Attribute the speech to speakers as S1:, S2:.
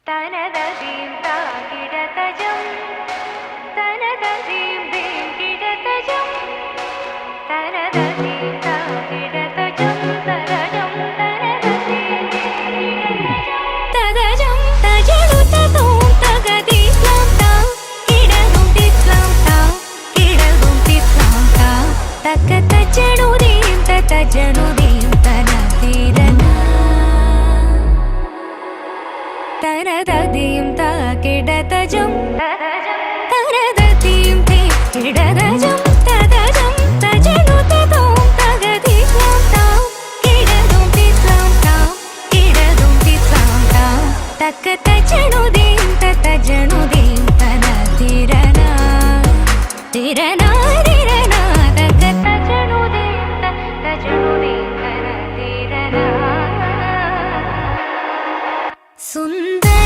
S1: തനതീം താകിടതജം തനതീം ദീം കിടതജം തനതീം താകിടതജം തരജം തനതീം തദജം തജലുതതോം തഗതിസ്ലാം താ കിടതും തിസ്ലാം താ കിടതും തിസ്ലാം താ തകതജനുദീം തതജനുദീം തനതീരന തനതീം താകിടതജം തനതീം കിടതജം തദജം തജനുതതോം തഗതിസ്ലാം താ കിടതും തിസ്ലാം താ കിടതും തിസ്ലാം താ തകതജനുദീം തതജനുദീം തനതീരന തിരന തിരന തകതജനുദീം തതജനുദീം തനതീരന സുന്ദര